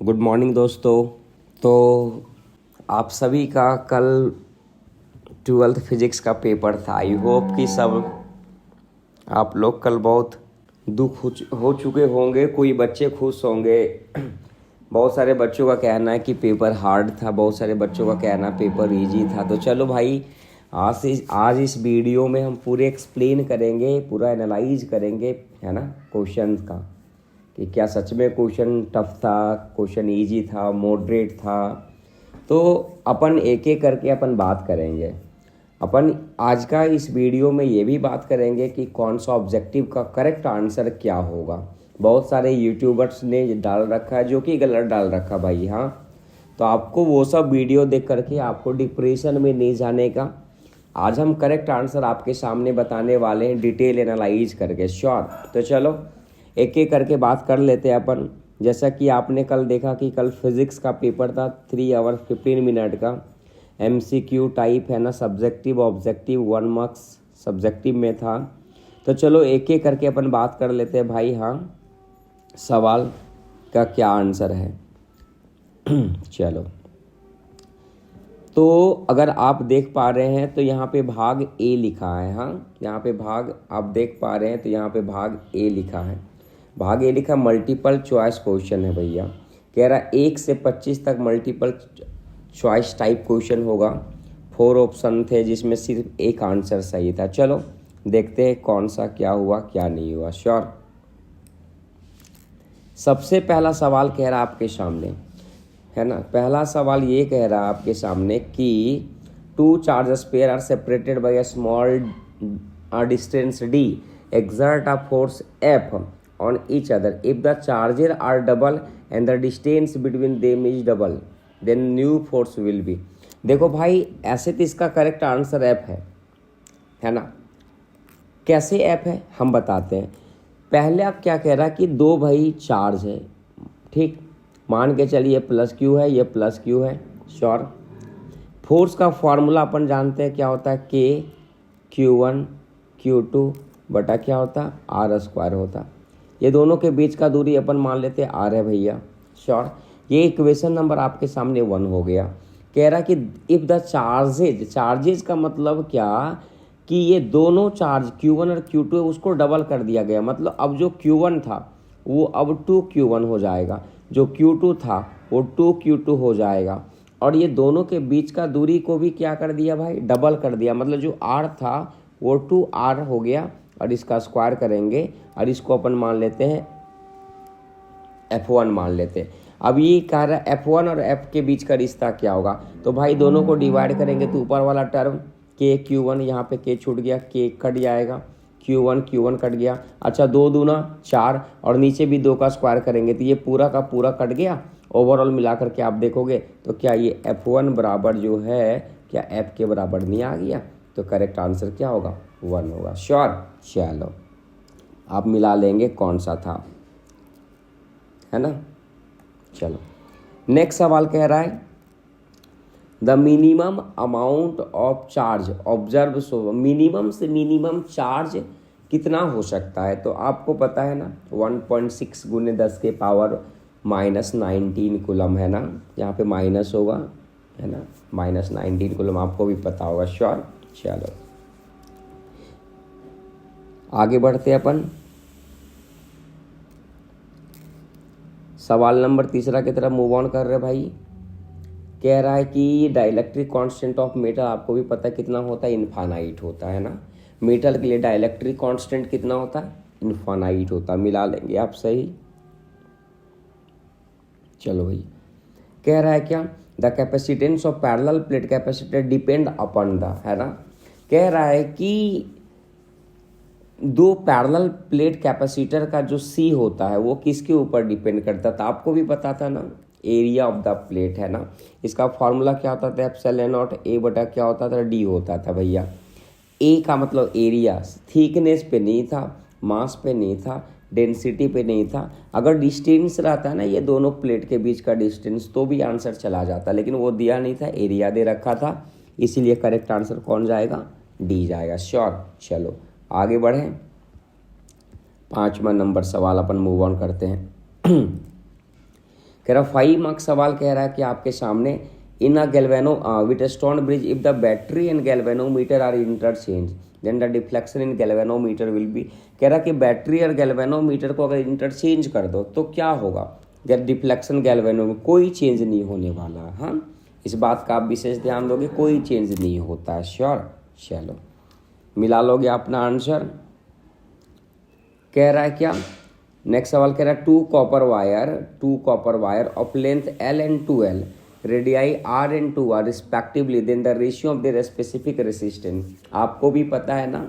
Good morning दोस्तों। तो आप सभी का कल 12th फिजिक्स का पेपर था। आई होप कि सब आप लोग कल बहुत दुख हो चुके होंगे, कोई बच्चे खुश होंगे। बहुत सारे बच्चों का कहना है कि पेपर हार्ड था, बहुत सारे बच्चों का कहना पेपर इजी था। तो चलो भाई, आज इस वीडियो में हम पूरे एक्सप्लेन करेंगे, पूरा एनालाइज करेंगे, है ना, क्वेश्चन का कि क्या सच में क्वेश्चन टफ था, क्वेश्चन इजी था, मॉडरेट था। तो अपन एक एक करके अपन बात करेंगे। अपन आज का इस वीडियो में ये भी बात करेंगे कि कौन सा ऑब्जेक्टिव का करेक्ट आंसर क्या होगा। बहुत सारे यूट्यूबर्स ने डाल रखा है जो कि गलत डाल रखा भाई। हाँ, तो आपको वो सब वीडियो देख करके आपको डिप्रेशन में नहीं जाने का। आज हम करेक्ट आंसर आपके सामने बताने वाले हैं, डिटेल एनालाइज करके। श्योर? तो चलो एक एक करके बात कर लेते हैं अपन। जैसा कि आपने कल देखा कि कल फिजिक्स का पेपर था 3 आवर 15 मिनट का, MCQ टाइप है ना, सब्जेक्टिव ऑब्जेक्टिव, 1 मार्क्स सब्जेक्टिव में था। तो चलो एक एक करके अपन बात कर लेते हैं भाई। हाँ, सवाल का क्या आंसर है। चलो, तो अगर आप देख पा रहे हैं तो यहाँ पे भाग ए लिखा है। हाँ, यहाँ पे भाग आप देख पा रहे हैं तो यहाँ पे भाग ए लिखा है। भाग ए लिखा मल्टीपल चॉइस क्वेश्चन है भैया। कह रहा 1 से 25 तक मल्टीपल चॉइस टाइप क्वेश्चन होगा। 4 ऑप्शन थे जिसमें सिर्फ एक आंसर सही था। चलो देखते हैं कौन सा क्या हुआ क्या नहीं हुआ। श्योर? सबसे पहला सवाल कह रहा आपके सामने, है ना, पहला सवाल ये कह रहा है आपके सामने कि 2 charge pair are separated by a small distance d, exert a force F on each other. If the charges are double and the distance between them is double, then new force will be। देखो भाई, ऐसे तो इसका correct answer F है ना। कैसे F है हम बताते हैं। पहले आप क्या कह रहा है कि दो भाई चार्ज है, ठीक, मान के चलिए प्लस क्यू है, ये प्लस क्यू है। श्योर? फोर्स का फॉर्मूला अपन जानते हैं क्या होता है, K/Q1 Q2 बटा क्या होता है, R² होता। ये दोनों के बीच का दूरी अपन मान लेते हैं R है भैया। श्योर? ये इक्वेशन नंबर आपके सामने 1 हो गया। कह रहा कि इफ द चार्जेज का मतलब क्या कि ये दोनों चार्ज Q1 और Q2 है, उसको डबल कर दिया गया। मतलब अब जो Q1 था वो अब 2Q1 हो जाएगा, जो Q2 था वो 2Q2 हो जाएगा। और ये दोनों के बीच का दूरी को भी क्या कर दिया भाई, डबल कर दिया। मतलब जो R था वो 2R हो गया और इसका स्क्वायर करेंगे और इसको अपन मान लेते हैं F1 मान लेते हैं। अब ये कह रहा है F1 और F के बीच का रिश्ता क्या होगा। तो भाई दोनों को डिवाइड करेंगे तो ऊपर वाला टर्म K/Q1, यहाँ पे K छूट गया, K कट जाएगा, Q1 कट गया। अच्छा, 2 दूना 4 और नीचे भी 2 का स्क्वायर करेंगे तो ये पूरा का पूरा कट गया। ओवरऑल मिला करके आप देखोगे तो क्या ये F1 बराबर जो है क्या F के बराबर नहीं आ गया। तो करेक्ट आंसर क्या होगा, 1 होगा। श्योर? चलो आप मिला लेंगे कौन सा था, है ना। चलो नेक्स्ट सवाल कह रहा है the minimum amount of charge observe. So minimum से मिनिमम चार्ज कितना हो सकता है। तो आपको पता है ना 1.6 गुने 10 के पावर -19 कूलम है ना, यहाँ पे माइनस होगा, है ना, -19 कूलम आपको भी पता होगा। श्योर? चलो आगे बढ़ते हैं अपन सवाल नंबर तीसरा की तरफ मूव ऑन कर रहे भाई। कह रहा है कि डाइलेक्ट्रिक कांस्टेंट ऑफ मेटल, आपको भी पता है कितना होता है, इनफाइनाइट होता है ना। मेटल के लिए डाइलेक्ट्रिक कांस्टेंट कितना होता है, इनफाइनाइट होता है। मिला लेंगे आप, सही। चलो भाई, कह रहा है क्या the capacitance of parallel plate capacitor depend upon the, है ना। कह रहा है कि दो पैरेलल प्लेट कैपेसिटर का जो C होता है वो किसके ऊपर डिपेंड करता था। आपको भी पता था ना, एरिया ऑफ द प्लेट, है ना। इसका फॉर्मूला क्या होता था, ε0 A बटा क्या होता था, D होता था भैया। A का मतलब एरिया, थिकनेस पे नहीं था, मास पे नहीं था, डेंसिटी पे नहीं था। अगर डिस्टेंस रहता है ना ये दोनों प्लेट के बीच का डिस्टेंस तो भी आंसर चला जाता, लेकिन वो दिया नहीं था, एरिया दे रखा था। इसीलिए करेक्ट आंसर कौन जाएगा, D जाएगा। श्योर? चलो आगे बढ़ें, 5वां नंबर सवाल अपन मूव ऑन करते हैं। कह रहा 5 मार्क्स सवाल कह रहा है कि आपके सामने in a galvano with a stone bridge if the battery and galvanometer are interchange then the deflection in galvanometer will be. कह रहा कि बैटरी और गैल्वेनोमीटर को अगर इंटरचेंज कर दो तो क्या होगा, डिफ्लेक्शन गैल्वेनो में कोई चेंज नहीं होने वाला। हाँ, इस बात का आप विशेष ध्यान दोगे, कोई चेंज नहीं होता है। श्योर, चलो मिला लोगे अपना आंसर। कह रहा है क्या, नेक्स्ट सवाल कह रहा है two copper wire of length L and 2L radii R and 2R respectively then the ratio of their specific resistance. आपको भी पता है ना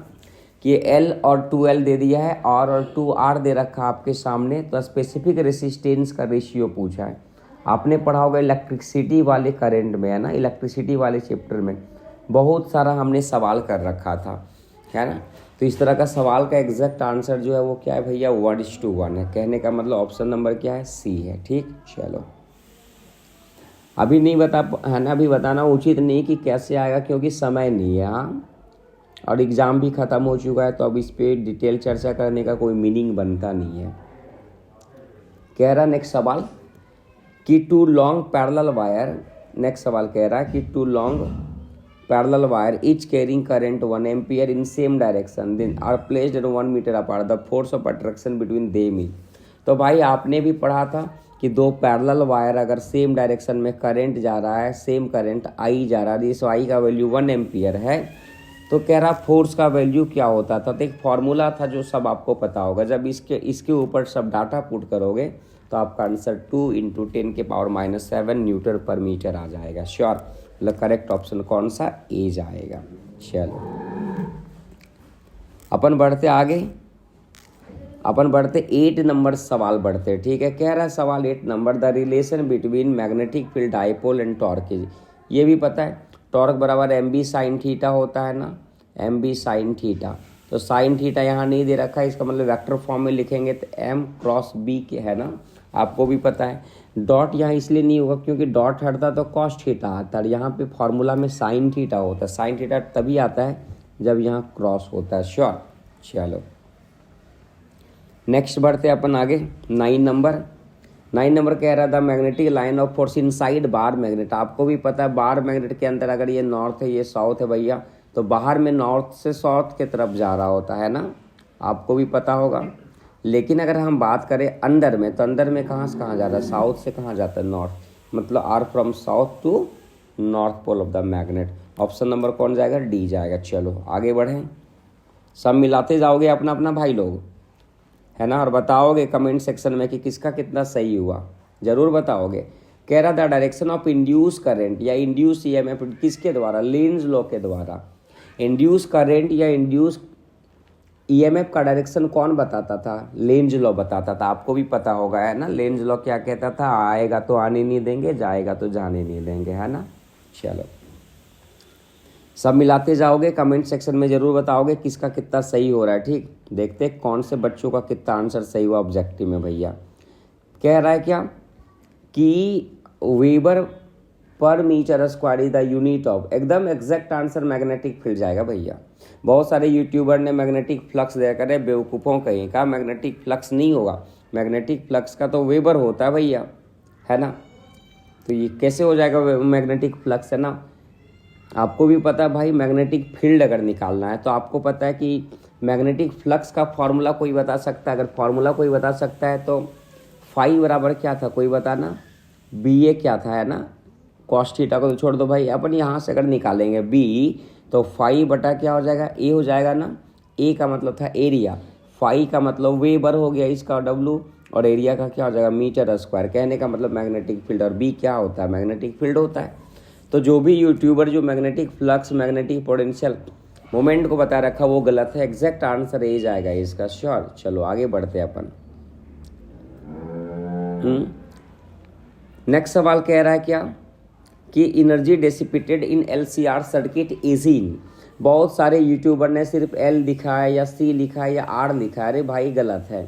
कि L और 2L दे दिया है, R और 2R दे रखा आपके सामने, तो स्पेसिफिक रेसिस्टेंस का रेशियो पूछा है। आपने पढ़ा होगा इलेक्ट्रिसिटी वाले करंट में, है ना, इलेक्ट्रिसिटी वाले चैप्टर में बहुत सारा हमने सवाल कर रखा था, है ना। तो इस तरह का सवाल का एग्जैक्ट आंसर जो है वो क्या है भैया, 1:1 है। कहने का मतलब ऑप्शन नंबर क्या है, सी है। ठीक, चलो अभी नहीं बता, है ना, अभी बताना उचित नहीं कि कैसे आएगा क्योंकि समय नहीं है। हाँ, और एग्ज़ाम भी ख़त्म हो चुका है, तो अब इस पर डिटेल चर्चा करने का कोई मीनिंग बनता नहीं है। कह रहा नेक्स्ट सवाल कि two long parallel wire, next सवाल कह रहा है कि two long parallel wire each carrying current 1 ampere in same direction then are placed at 1 meter apart, the force of attraction between them is। तो भाई आपने भी पढ़ा था कि दो पैरेलल वायर अगर सेम डायरेक्शन में करंट जा रहा है, सेम करंट आई जा रहा है, इस आई का वैल्यू 1 एम्पियर है, तो कह रहा फोर्स का वैल्यू क्या होता था। तो एक फॉर्मूला था जो सब आपको पता होगा, जब इसके ऊपर सब डाटा पुट करोगे तो आपका आंसर 2 × 10⁻⁷ न्यूटन पर मीटर आ जाएगा। श्योर, मतलब करेक्ट ऑप्शन कौन सा, ए जाएगा। चलो अपन बढ़ते आगे, अपन बढ़ते 8 नंबर सवाल बढ़ते। ठीक है, कह रहा है सवाल 8 number, the relation between magnetic field dipole and torque is. ये भी पता है, टॉर्क बराबर mb sin थीटा होता है ना, mb sin थीटा। तो sin थीटा यहाँ नहीं दे रखा है, इसका मतलब वेक्टर फॉर्म में लिखेंगे तो m क्रॉस b के, है ना, आपको भी पता है। डॉट यहाँ इसलिए नहीं होगा क्योंकि डॉट हटता तो कॉस थीटा आता है, यहाँ पे फॉर्मूला में साइन थीटा होता है। साइन थीटा तभी आता है जब यहाँ क्रॉस होता है। श्योर, चलो नेक्स्ट बढ़ते अपन आगे। 9 नंबर कह रहा था magnetic line of force inside bar magnet. आपको भी पता है बार मैग्नेट के अंदर अगर ये नॉर्थ है ये साउथ है भैया, तो बाहर में नॉर्थ से साउथ के तरफ जा रहा होता है ना, आपको भी पता होगा। लेकिन अगर हम बात करें अंदर में, तो अंदर में कहाँ से कहाँ जा रहा है, साउथ से कहाँ जाता है, नॉर्थ, मतलब or from south to north pole of the magnet. Option number कौन जाएगा, डी जाएगा। चलो आगे बढ़ें, सब मिलाते जाओगे अपना अपना भाई लोग, है ना, और बताओगे कमेंट सेक्शन में कि किसका कितना सही हुआ, जरूर बताओगे। कह रहा था डायरेक्शन ऑफ इंड्यूस करंट या इंड्यूस ईएमएफ किसके द्वारा, लेंज लॉ के द्वारा। इंड्यूस करंट या इंड्यूस ईएमएफ का डायरेक्शन कौन बताता था, लेंज लॉ बताता था। आपको भी पता होगा, है ना, लेंज लॉ क्या कहता था, आएगा तो आने नहीं देंगे, जाएगा तो जाने नहीं देंगे, है ना। चलो सब मिलाते जाओगे, कमेंट सेक्शन में जरूर बताओगे किसका कितना सही हो रहा है। ठीक, देखते कौन से बच्चों का कितना आंसर सही हुआ ऑब्जेक्टिव में भैया। कह रहा है क्या कि weber per metre square is the unit of, एकदम एग्जैक्ट आंसर मैग्नेटिक फील्ड जाएगा भैया। बहुत सारे यूट्यूबर ने मैग्नेटिक फ्लक्स दिया करे, बेवकूफ़ों कहीं का मैग्नेटिक फ्लक्स नहीं होगा, मैग्नेटिक फ्लक्स का तो वेबर होता है भैया, है ना। तो ये कैसे हो जाएगा मैग्नेटिक फ्लक्स, है ना। आपको भी पता है भाई, मैग्नेटिक फील्ड अगर निकालना है तो आपको पता है कि मैग्नेटिक फ्लक्स का फॉर्मूला कोई बता सकता है। अगर फॉर्मूला कोई बता सकता है तो फाई बराबर क्या था, कोई बताना, बी ए क्या था, है ना। कॉस थीटा को तो छोड़ दो भाई, अपन यहाँ से अगर निकालेंगे बी तो फाई बटा क्या हो जाएगा, ए हो जाएगा ना। ए का मतलब था एरिया, फाई का मतलब वेबर हो गया इसका डब्लू, और एरिया का क्या हो जाएगा, मीटर स्क्वायर। कहने का मतलब मैग्नेटिक फील्ड, और बी क्या होता है, मैग्नेटिक फील्ड होता है। तो जो भी यूट्यूबर जो magnetic flux, magnetic potential moment को बता रखा वो गलत है, एग्जैक्ट आंसर ए जाएगा इसका। श्योर, चलो आगे बढ़ते हैं अपन। नेक्स्ट सवाल कह रहा है क्या कि energy dissipated in LCR circuit is in. बहुत सारे यूट्यूबर ने सिर्फ L लिखा है या C लिखा है या R लिखा है, अरे भाई गलत है,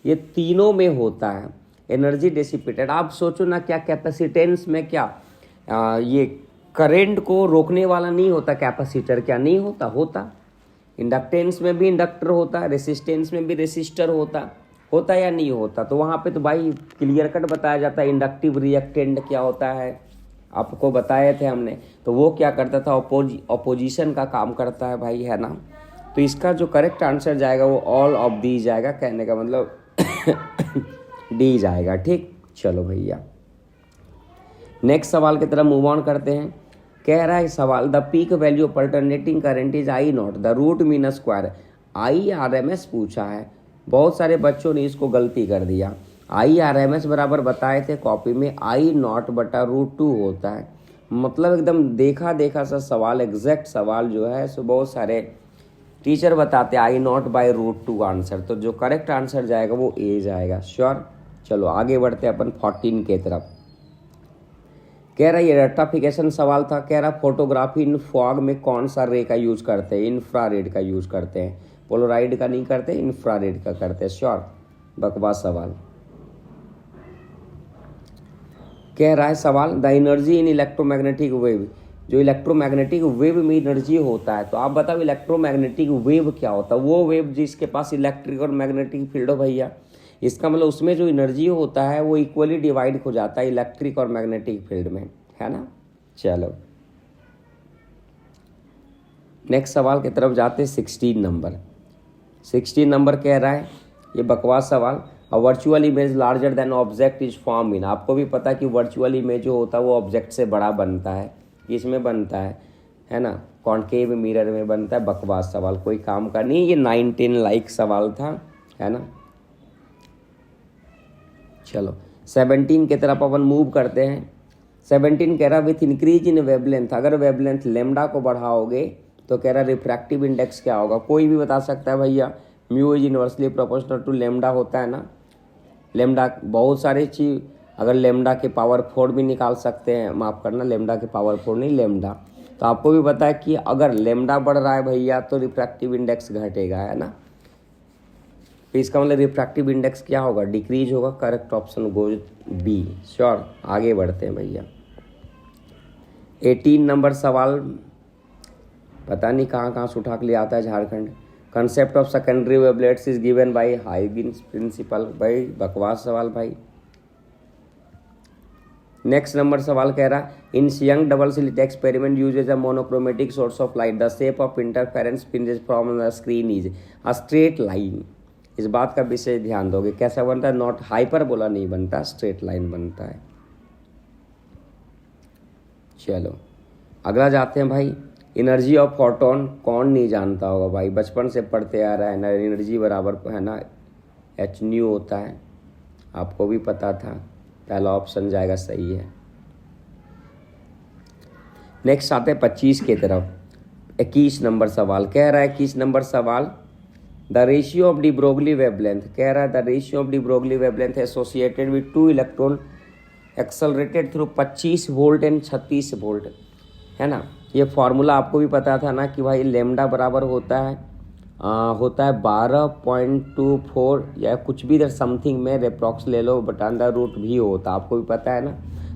ये तीनों में होता है एनर्जी डेसिपेटेड। आप सोचो ना, क्या कैपेसिटेंस में क्या ये करंट को रोकने वाला नहीं होता कैपेसिटर, क्या नहीं होता, होता। इंडक्टेंस में भी इंडक्टर होता, रेसिस्टेंस में भी रेसिस्टर होता, होता है या नहीं होता? तो वहाँ पे तो भाई क्लियर कट बताया जाता है इंडक्टिव रिएक्टेंट क्या होता है, आपको बताए थे हमने। तो वो क्या करता था, ऑपोजिशन का काम करता है भाई, है ना। तो इसका जो करेक्ट आंसर जाएगा वो ऑल ऑफ दी जाएगा, कहने का मतलब डी जाएगा। ठीक, चलो भैया नेक्स्ट सवाल की तरफ मूव ऑन करते हैं। कह रहा है सवाल, the peak value of alternating current is I not, the root mean square. IRMS पूछा है, बहुत सारे बच्चों ने इसको गलती कर दिया। IRMS बराबर बताए थे कॉपी में I0 बटा √2 होता है। मतलब एकदम देखा देखा सा सवाल, एग्जैक्ट सवाल जो है सो बहुत सारे टीचर बताते I0 बाई √2 आंसर। तो जो करेक्ट आंसर जाएगा वो ए जाएगा, श्योर। चलो आगे बढ़ते हैं अपन 14 के तरफ। कह रहा ये रेक्टिफिकेशन सवाल था। कह रहा फोटोग्राफी इन फॉग में कौन सा रे का यूज करते हैं? इंफ्रारेड का यूज करते हैं, पोलराइड का नहीं करते, इंफ्रारेड का करते हैं, श्योर। बकवास सवाल। कह रहा है सवाल, the energy in electromagnetic wave, जो इलेक्ट्रोमैग्नेटिक वेव में एनर्जी होता है, तो आप बताओ इलेक्ट्रोमैग्नेटिक वेव क्या होता है? वो वेव जिसके पास इलेक्ट्रिक और मैग्नेटिक फील्ड हो भैया, इसका मतलब उसमें जो एनर्जी होता है वो इक्वली डिवाइड हो जाता है इलेक्ट्रिक और मैग्नेटिक फील्ड में, है ना। चलो नेक्स्ट सवाल की तरफ जाते हैं। 16 नंबर कह रहा है, ये बकवास सवाल, a virtual image larger than object is form in. आपको भी पता है कि वर्चुअल इमेज जो होता है वो ऑब्जेक्ट से बड़ा बनता है, इसमें बनता है ना, कॉन्केव मिरर में बनता है। बकवास सवाल, कोई काम का नहीं, ये 19 लाइक सवाल था, है ना। चलो 17 की तरफ अपन मूव करते हैं। 17 कह रहा विथ इंक्रीज इन वेवलेंथ, अगर वेवलेंथ लेमडा को बढ़ाओगे तो कह रहा रिफ्रैक्टिव इंडेक्स क्या होगा? कोई भी बता सकता है भैया, mu is inversely proportional to lambda होता है ना। लेमडा बहुत सारे चीज, अगर लेमडा के पावर 4 भी निकाल सकते हैं, माफ़ करना लेमडा के पावर 4 नहीं लेमडा। तो आपको भी पता है कि अगर लेमडा बढ़ रहा है भैया तो रिफ्रैक्टिव इंडेक्स घटेगा, है ना। तो इसका मतलब रिफ्रैक्टिव इंडेक्स क्या होगा? डिक्रीज होगा। Correct option goes B, sure. आगे बढ़ते हैं भैया। 18 नंबर सवाल, पता नहीं कहाँ से उठा के ले आता है Jharkhand. Concept of secondary wavelets is given by Huygens principle. भाई बकवास सवाल भाई। नेक्स्ट नंबर सवाल कह रहा, in Young double slit experiment uses a monochromatic source of light, the shape of interference fringes from the screen is a straight line. इस बात का विशेष ध्यान दोगे। कैसा बनता है? नॉट हाइपरबोला नहीं बनता, स्ट्रेट लाइन बनता है। चलो अगला जाते हैं भाई। एनर्जी ऑफ फोटोन कौन नहीं जानता होगा भाई, बचपन से पढ़ते आ रहा है ना। एनर्जी बराबर है ना hν होता है, आपको भी पता था। पहला ऑप्शन जाएगा, सही है। नेक्स्ट आते हैं 25 की तरफ। 21 नंबर सवाल कह रहा है, 21 नंबर सवाल, the ratio of de Broglie wavelength. कह रहा है the ratio of de Broglie wavelength associated with 2 electron accelerated through 25 volt and 36 volt, है ना। ये फार्मूला आपको भी पता था ना कि भाई लेमडा बराबर होता है 12.24 या कुछ भी इधर समथिंग में रेप्रॉक्स ले लो, बट अंडर रूट भी होता, आपको भी पता है ना।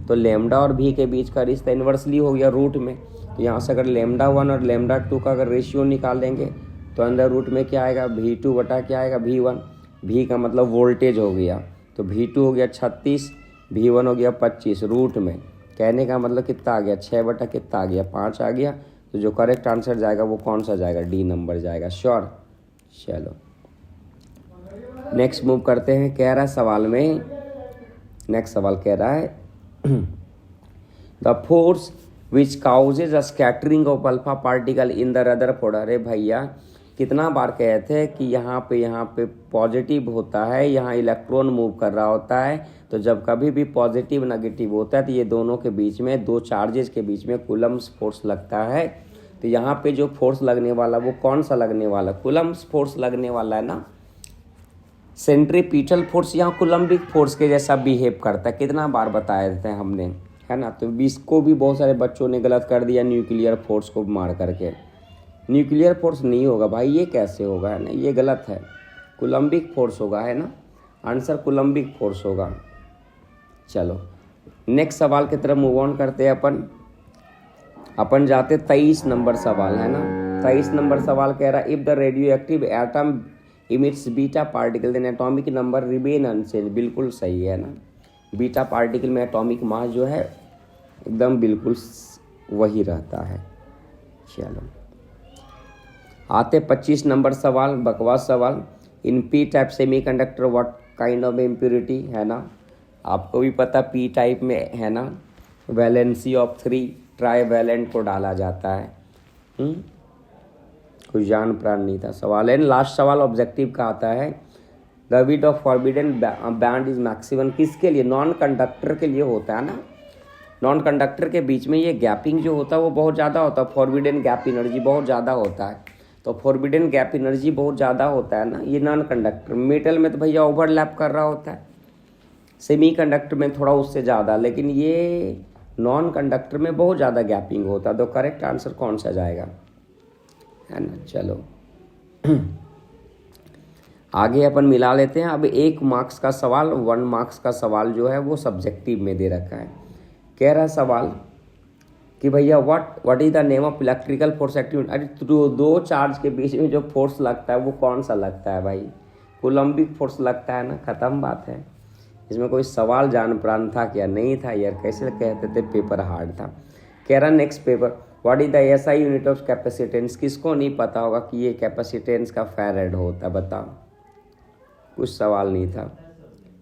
तो लेमडा और भी के बीच का रिश्ता इन्वर्सली हो गया रूट में। तो यहाँ से अगर लेमडा 1 और लेमडा 2 का अगर रेशियो निकालेंगे तो अंदर रूट में क्या आएगा? V2 बटा क्या आएगा? V1। V का मतलब वोल्टेज हो गया, तो V2 हो गया 36, V1 हो गया 25 रूट में। कहने का मतलब कितना आ गया? 6 बटा कितना आ गया? 5 आ गया। तो जो करेक्ट आंसर जाएगा वो कौन सा जाएगा? डी नंबर जाएगा, श्योर। चलो नेक्स्ट मूव करते हैं। कह रहा है सवाल में, नेक्स्ट सवाल कह रहा है the force which causes a scattering of alpha particle in the Rutherford. अरे भैया कितना बार कहे थे कि यहाँ पे पॉजिटिव होता है, यहाँ इलेक्ट्रॉन मूव कर रहा होता है। तो जब कभी भी पॉजिटिव नेगेटिव होता है तो ये दोनों के बीच में, दो चार्जेस के बीच में कूलम्ब्स फोर्स लगता है। तो यहाँ पे जो फोर्स लगने वाला वो कौन सा लगने वाला? कूलम्ब्स फोर्स लगने वाला है ना। सेंट्रीपिटल फोर्स यहाँ कूलम्बिक फोर्स के जैसा बिहेव करता है, कितना बार बताए थे हमने, है ना। तो इसको भी बहुत सारे बच्चों ने गलत कर दिया, न्यूक्लियर फोर्स को मार करके। न्यूक्लियर फोर्स नहीं होगा भाई, ये कैसे होगा, है ना, ये गलत है। कूलम्बिक फोर्स होगा, है ना, आंसर कूलम्बिक फोर्स होगा। चलो नेक्स्ट सवाल की तरफ मूव ऑन करते हैं अपन जाते 23 नंबर सवाल, है ना। 23 नंबर सवाल कह रहा है if the radio active atom emits beta particle then atomic number remain unchange, बिल्कुल सही है ना। बीटा पार्टिकल में एटॉमिक मास जो है एकदम बिल्कुल वही रहता है। चलो आते 25 नंबर सवाल, बकवास सवाल। In P type semiconductor what kind of impurity, है ना, आपको भी पता पी टाइप में है ना वैलेंसी ऑफ 3 ट्राईवैलेंट को डाला जाता है। कुछ जान प्राण नहीं था। सवाल है लास्ट सवाल ऑब्जेक्टिव का आता है, the width of forbidden band is maximum, किसके लिए? नॉन कंडक्टर के लिए होता है ना। नॉन कंडक्टर के बीच में ये गैपिंग जो होता है वो बहुत ज़्यादा होता है, फॉरबिडन गैप एनर्जी बहुत ज़्यादा होता है। तो फॉरबिडन गैप एनर्जी बहुत ज़्यादा होता है ना ये नॉन कंडक्टर। मेटल में तो भैया ओवरलैप कर रहा होता है, सेमी कंडक्टर में थोड़ा उससे ज़्यादा, लेकिन ये नॉन कंडक्टर में बहुत ज़्यादा गैपिंग होता है। तो करेक्ट आंसर कौन सा जाएगा, है ना। चलो आगे अपन मिला लेते हैं। अब 1 मार्क्स का सवाल, 1 मार्क्स का सवाल जो है वो सब्जेक्टिव में दे रखा है। कह रहा सवाल कि भैया what is the name of electrical force active. अरे दो चार्ज के बीच में जो फोर्स लगता है वो कौन सा लगता है भाई? कूलम्बिक फोर्स लगता है ना, खत्म बात है। इसमें कोई सवाल जान प्राण था क्या? नहीं था यार, कैसे कहते थे पेपर हार्ड था। कह रहा next paper, what is the SI unit of capacitance. किसको नहीं पता होगा कि ये कैपेसिटेंस का फैराड होता है, बताओ। कुछ सवाल नहीं था।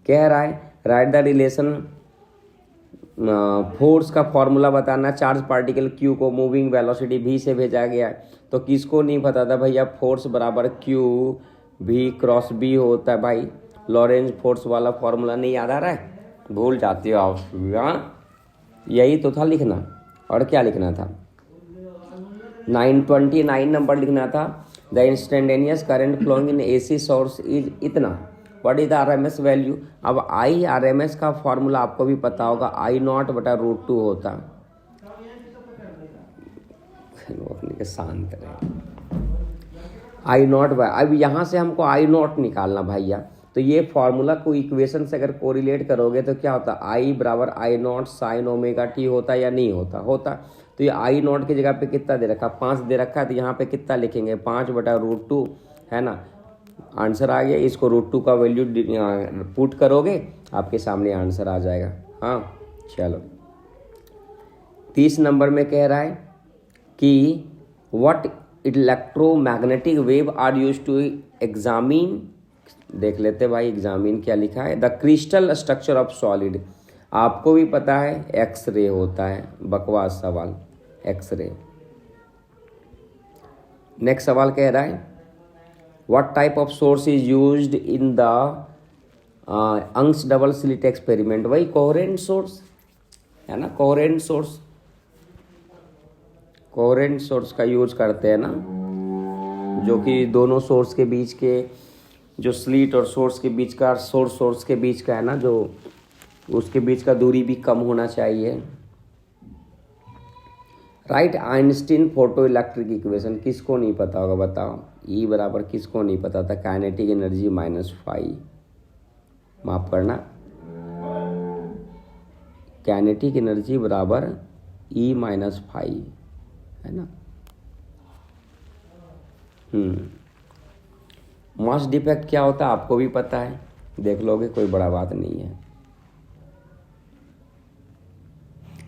कह रहा है राइट द रिलेशन, फोर्स का फॉर्मूला बताना। चार्ज पार्टिकल क्यू को मूविंग वेलोसिटी v से भेजा गया है, तो किसको नहीं पता था भैया फोर्स बराबर क्यू v क्रॉस b होता है भाई। लॉरेंज फोर्स वाला फॉर्मूला नहीं याद आ रहा है? भूल जाते हो आप। यही तो था लिखना, और क्या लिखना था? 929 नंबर लिखना था। The instantaneous current flowing in AC source is इतना, what is the RMS value. अब आई आरएमएस का फॉर्मूला आपको भी पता होगा, I0/√2 होता। शांत रहे। I0 अब यहाँ से हमको I0 निकालना भैया, तो ये फॉर्मूला को इक्वेशन से अगर कोरिलेट करोगे तो क्या होता? I बराबर I0 साइन ओमेगा टी होता या नहीं होता? होता। तो ये I0 की जगह पे कितना दे रखा? 5 दे रखा है, तो यहाँ पे कितना लिखेंगे? 5/√2, है ना। आंसर आ गया। इसको √2 का वैल्यू पुट करोगे आपके सामने आंसर आ जाएगा। हाँ चलो 30 नंबर में कह रहा है कि what electromagnetic wave are used to examine. देख लेते भाई एग्जामिन क्या लिखा है। The crystal structure of solid, आपको भी पता है एक्सरे होता है। बकवास सवाल, एक्सरे। नेक्स्ट सवाल कह रहा है what type of source is used in the Young's double slit experiment. वही कोहेरेंट सोर्स है ना, कोहेरेंट सोर्स, कोहेरेंट सोर्स का यूज करते हैं ना, जो कि दोनों सोर्स के बीच के जो स्लिट और सोर्स के बीच का, सोर्स के बीच का है ना, जो उसके बीच का दूरी भी कम होना चाहिए। Right Einstein photo electric equation, किसको नहीं पता होगा बताओ। ई बराबर किसको नहीं पता था? काइनेटिक एनर्जी -5, माफ करना, काइनेटिक एनर्जी बराबर E-5, है ना। मास डिफेक्ट क्या होता है आपको भी पता है, देख लोगे, कोई बड़ा बात नहीं है।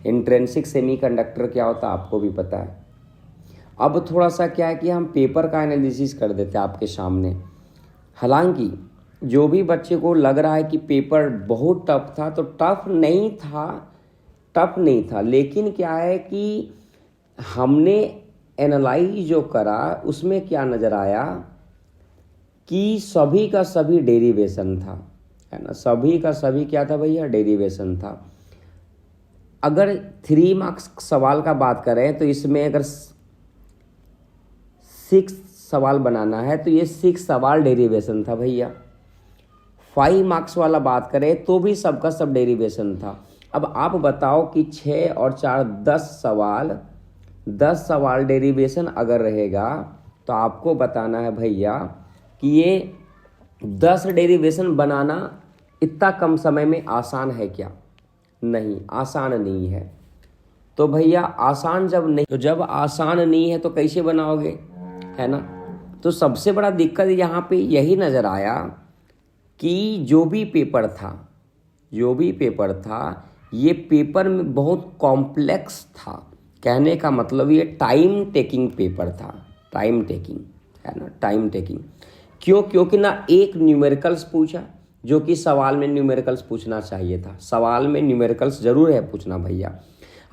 इंट्रिंसिक सेमीकंडक्टर क्या होता है आपको भी पता है। अब थोड़ा सा क्या है कि हम पेपर का एनालिसिस कर देते हैं आपके सामने। हालांकि जो भी बच्चे को लग रहा है कि पेपर बहुत टफ था, तो टफ नहीं था, लेकिन क्या है कि हमने एनालाइज जो करा उसमें क्या नज़र आया कि सभी का सभी डेरिवेशन था, है ना। सभी का सभी क्या था भैया? डेरिवेशन था। अगर 3 मार्क्स सवाल का बात करें तो इसमें अगर 6 सवाल बनाना है तो ये 6 सवाल डेरिवेशन था भैया। 5 मार्क्स वाला बात करें तो भी सबका सब डेरिवेशन था। अब आप बताओ कि 6 और 4 10 सवाल डेरिवेशन अगर रहेगा तो आपको बताना है भैया कि ये 10 डेरिवेशन बनाना इतना कम समय में आसान है क्या? नहीं, आसान नहीं है। तो भैया आसान जब नहीं, तो जब आसान नहीं है तो कैसे बनाओगे, है ना। तो सबसे बड़ा दिक्कत यहाँ पे यही नज़र आया कि जो भी पेपर था ये पेपर में बहुत कॉम्प्लेक्स था। कहने का मतलब ये टाइम टेकिंग पेपर था, टाइम टेकिंग, है ना, टाइम टेकिंग। क्यों? क्योंकि ना एक न्यूमेरिकल्स पूछा, जो कि सवाल में न्यूमेरिकल्स पूछना चाहिए था। सवाल में न्यूमेरिकल्स जरूर है पूछना भैया,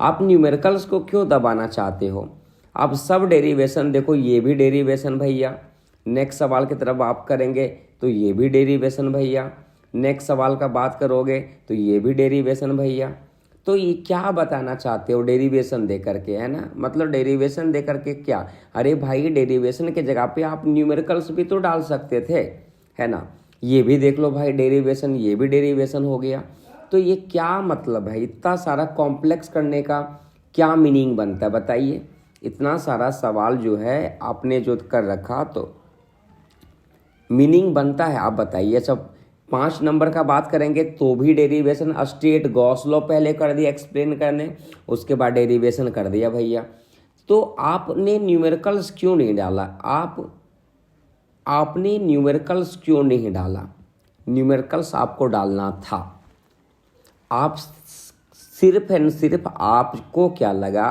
आप न्यूमेरिकल्स को क्यों दबाना चाहते हो? आप सब डेरिवेशन देखो, ये भी डेरिवेशन भैया, नेक्स्ट सवाल की तरफ आप करेंगे तो ये भी डेरिवेशन भैया, नेक्स्ट सवाल का बात करोगे तो ये भी डेरिवेशन भैया। तो ये क्या बताना चाहते हो डेरिवेशन दे करके, है ना? मतलब डेरिवेशन दे करके क्या? अरे भाई, डेरिवेशन के जगह पे आप न्यूमेरिकल्स भी तो डाल सकते थे, है ना? ये भी देख लो भाई डेरिवेशन, ये भी डेरिवेशन हो गया। तो ये क्या मतलब है? इतना सारा कॉम्प्लेक्स करने का क्या मीनिंग बनता है बताइए? इतना सारा सवाल जो है आपने जो कर रखा तो मीनिंग बनता है, आप बताइए। सब 5 नंबर का बात करेंगे तो भी डेरिवेशन, स्टेट गॉस लॉ पहले कर दिया एक्सप्लेन करने, उसके बाद डेरिवेशन कर दिया भैया। तो आपने न्यूमेरिकल्स क्यों नहीं डाला? आपने न्यूमेरिकल्स क्यों नहीं डाला? न्यूमेरिकल्स आपको डालना था। आप सिर्फ एंड सिर्फ आपको क्या लगा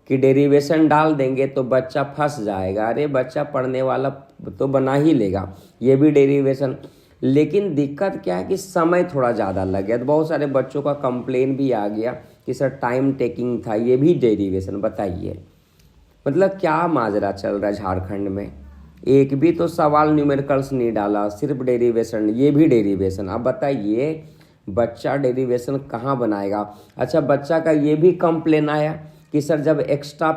कि डेरिवेशन डाल देंगे तो बच्चा फंस जाएगा। अरे बच्चा पढ़ने वाला तो बना ही लेगा, ये भी डेरिवेशन। लेकिन दिक्कत क्या है कि समय थोड़ा ज़्यादा लग गया, तो बहुत सारे बच्चों का कंप्लेन भी आ गया कि सर टाइम टेकिंग था, ये भी डेरिवेशन। बताइए मतलब क्या माजरा चल रहा है झारखंड में? एक भी तो सवाल न्यूमेरिकल्स नहीं डाला, सिर्फ डेरिवेशन, ये भी डेरिवेशन। अब बताइए बच्चा डेरिवेशन कहाँ बनाएगा? अच्छा, बच्चा का ये भी कंप्लेन आया कि सर जब एक्स्ट्रा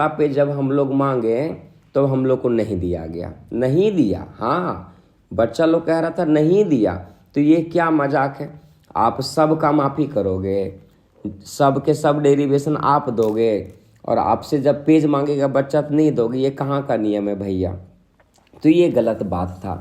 पेज जब हम लोग मांगे तो हम लोग को नहीं दिया गया, नहीं दिया। हाँ, बच्चा लोग कह रहा था नहीं दिया। तो ये क्या मजाक है? आप सब काम आप ही करोगे, सब के सब डेरिवेशन आप दोगे, और आपसे जब पेज मांगेगा बच्चा तो नहीं दोगे? ये कहाँ का नियम है भैया? तो ये गलत बात था।